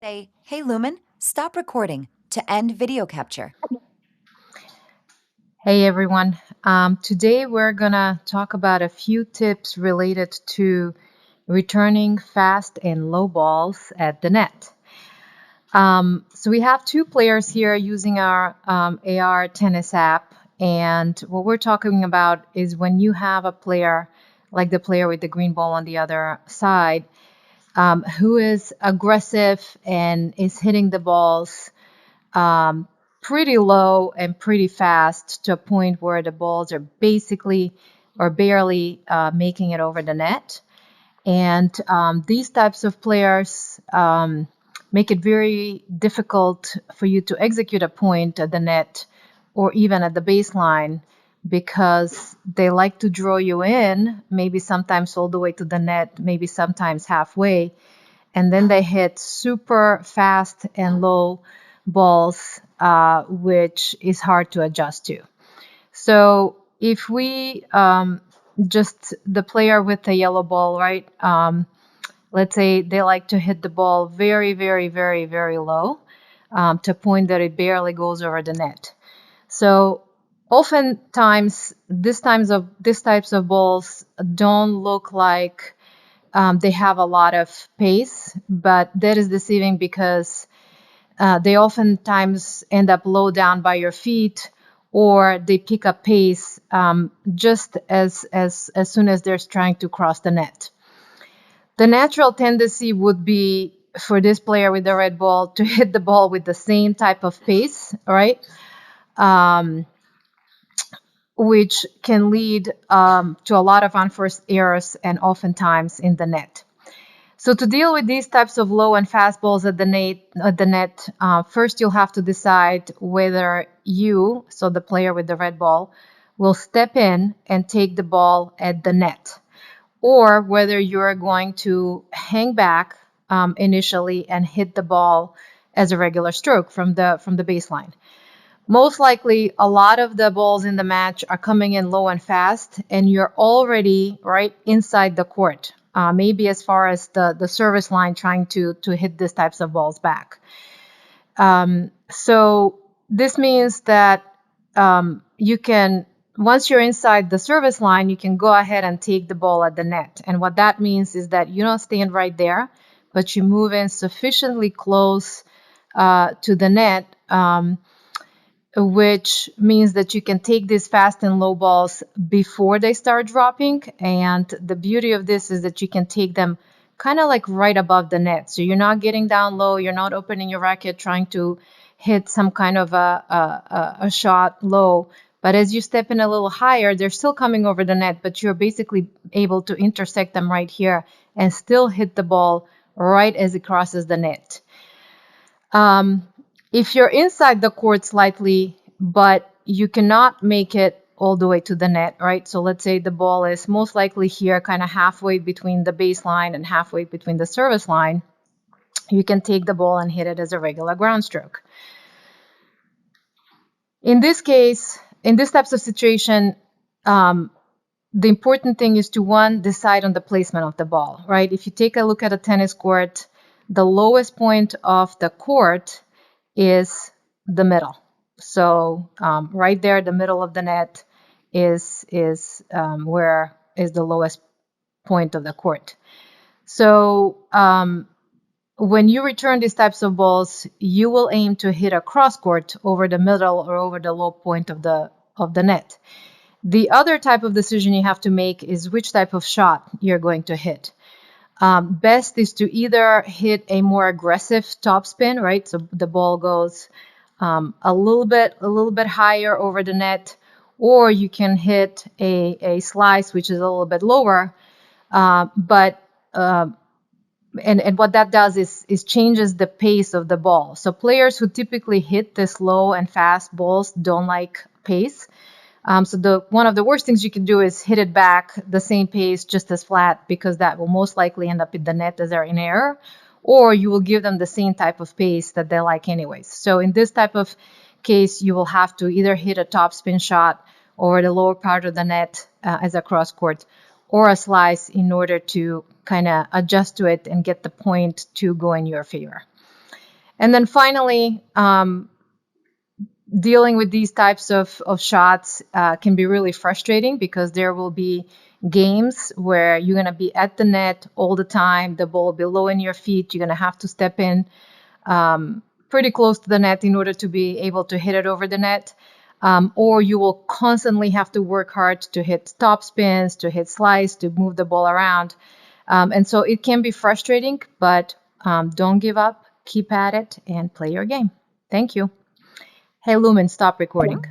Say, hey Lumen, stop recording to end video capture. Hey everyone. Today we're gonna talk about a few tips related to returning fast and low balls at the net. So we have two players here using our AR tennis app, and what we're talking about is when you have a player, like the player with the green ball on the other side, who is aggressive and is hitting the balls um, pretty low and pretty fast to a point where the balls are basically or barely making it over the net. And these types of players make it very difficult for you to execute a point at the net or even at the baseline because they like to draw you in, maybe sometimes all the way to the net, maybe sometimes halfway, and then they hit super fast and low balls, which is hard to adjust to. So if we just the player with the yellow ball, right? Let's say they like to hit the ball very, very, very, very low to a point that it barely goes over the net. So oftentimes, these types of balls don't look like they have a lot of pace, but that is deceiving because they oftentimes end up low down by your feet, or they pick up pace just as soon as they're trying to cross the net. The natural tendency would be for this player with the red ball to hit the ball with the same type of pace, right? Um, which can lead to a lot of unforced errors and oftentimes in the net. So to deal with these types of low and fast balls at the net, first you'll have to decide whether you, so the player with the red ball, will step in and take the ball at the net, or whether you're going to hang back initially and hit the ball as a regular stroke from the baseline. Most likely, a lot of the balls in the match are coming in low and fast, and you're already right inside the court, maybe as far as the service line, trying to hit these types of balls back. So this means that you can, once you're inside the service line, you can go ahead and take the ball at the net. And what that means is that you don't stand right there, but you move in sufficiently close to the net. Which means that you can take these fast and low balls before they start dropping. And the beauty of this is that you can take them kind of like right above the net. So you're not getting down low, you're not opening your racket trying to hit some kind of a shot low. But as you step in a little higher, they're still coming over the net, but you're basically able to intersect them right here and still hit the ball right as it crosses the net. If you're inside the court slightly, but you cannot make it all the way to the net, right? So let's say the ball is most likely here, kind of halfway between the baseline and halfway between the service line, you can take the ball and hit it as a regular ground stroke. In this case, in this types of situation, the important thing is to, one, decide on the placement of the ball, right? If you take a look at a tennis court, the lowest point of the court is the middle. So right there, the middle of the net is where is the lowest point of the court. So when you return these types of balls, you will aim to hit a cross court over the middle or over the low point of the net. The other type of decision you have to make is which type of shot you're going to hit. Best is to either hit a more aggressive topspin, right? So the ball goes a little bit higher over the net, or you can hit a slice, which is a little bit lower. But what that does is changes the pace of the ball. So players who typically hit this low and fast balls don't like pace. So one of the worst things you can do is hit it back the same pace, just as flat, because that will most likely end up in the net as they're in error, or you will give them the same type of pace that they like anyways. So in this type of case, you will have to either hit a top spin shot over the lower part of the net as a cross court, or a slice in order to kind of adjust to it and get the point to go in your favor. And then finally, dealing with these types of shots can be really frustrating because there will be games where you're going to be at the net all the time. The ball will be low in your feet. You're going to have to step in pretty close to the net in order to be able to hit it over the net. Or you will constantly have to work hard to hit top spins, to hit slice, to move the ball around. And so it can be frustrating, but don't give up. Keep at it and play your game. Thank you. Hey, Lumen, stop recording.